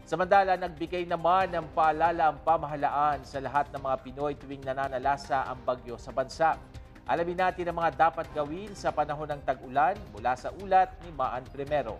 Samantala, nagbigay naman ng paalala ang pamahalaan sa lahat ng mga Pinoy tuwing nananalasa ang bagyo sa bansa. Alamin natin ang mga dapat gawin sa panahon ng tag-ulan mula sa ulat ni Maan Primero.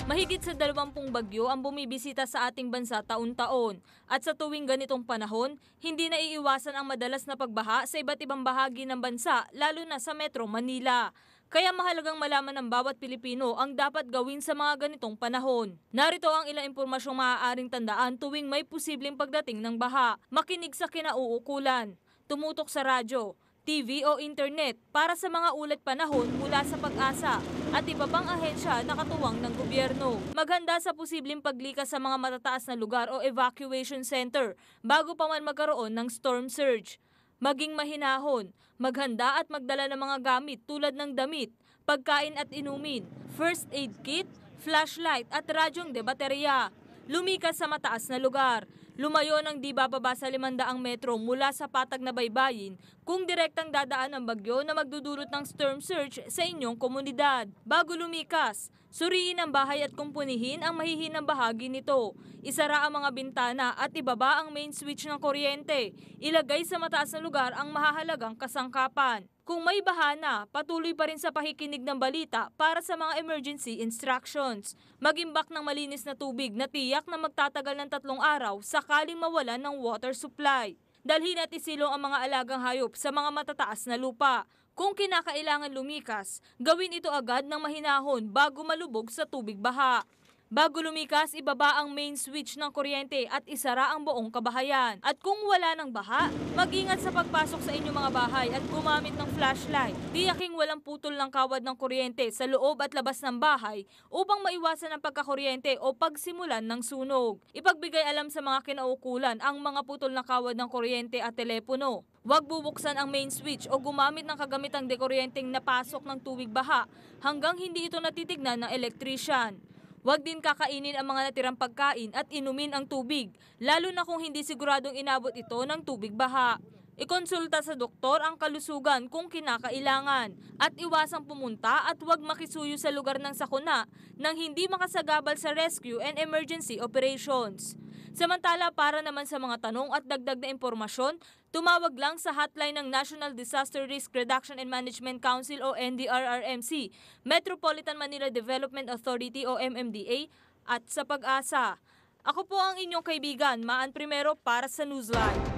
Mahigit sa 20 bagyo ang bumibisita sa ating bansa taon-taon. At sa tuwing ganitong panahon, hindi na iiwasan ang madalas na pagbaha sa iba't ibang bahagi ng bansa, lalo na sa Metro Manila. Kaya mahalagang malaman ng bawat Pilipino ang dapat gawin sa mga ganitong panahon. Narito ang ilang impormasyong maaaring tandaan tuwing may posibleng pagdating ng baha. Makinig sa kinauukulan, tumutok sa radyo, TV o internet para sa mga ulat panahon mula sa Pag-asa at iba pang ahensya na katuwang ng gobyerno. Maghanda sa posibleng paglikas sa mga matataas na lugar o evacuation center bago pa man magkaroon ng storm surge. Maging mahinahon, maghanda at magdala ng mga gamit tulad ng damit, pagkain at inumin, first aid kit, flashlight at radyong de baterya. Lumikas sa mataas na lugar. Lumayo ng di bababa sa 500 metro mula sa patag na baybayin kung direktang dadaan ang bagyo na magdudulot ng storm surge sa inyong komunidad. Bago lumikas, suriin ang bahay at kumpunihin ang mahihinang bahagi nito. Isara ang mga bintana at ibaba ang main switch ng kuryente. Ilagay sa mataas na lugar ang mahahalagang kasangkapan. Kung may bahana, patuloy pa rin sa pakikinig ng balita para sa mga emergency instructions. Mag-imbak ng malinis na tubig na tiyak na magtatagal ng 3 araw sakaling mawalan ng water supply. Dalhin at isilong ang mga alagang hayop sa mga matataas na lupa. Kung kinakailangan lumikas, gawin ito agad ng mahinahon bago malubog sa tubig baha. Bago lumikas, ibaba ang main switch ng kuryente at isara ang buong kabahayan. At kung wala ng baha, mag-ingat sa pagpasok sa inyong mga bahay at gumamit ng flashlight. Tiyaking walang putol ng kawad ng kuryente sa loob at labas ng bahay upang maiwasan ang pagkakuryente o pagsimulan ng sunog. Ipagbigay alam sa mga kinaukulan ang mga putol na kawad ng kuryente at telepono. Huwag bubuksan ang main switch o gumamit ng kagamitang dekuryenteng napasok ng tubig baha hanggang hindi ito natitignan ng electrician. Huwag din kakainin ang mga natirang pagkain at inumin ang tubig, lalo na kung hindi siguradong inabot ito ng tubig baha. Ikonsulta sa doktor ang kalusugan kung kinakailangan at iwasang pumunta at huwag makisuyo sa lugar ng sakuna nang hindi makasagabal sa rescue and emergency operations. Samantala, para naman sa mga tanong at dagdag na impormasyon, tumawag lang sa hotline ng National Disaster Risk Reduction and Management Council o NDRRMC, Metropolitan Manila Development Authority o MMDA at sa Pag-asa. Ako po ang inyong kaibigan, Maan Primero para sa Newsline.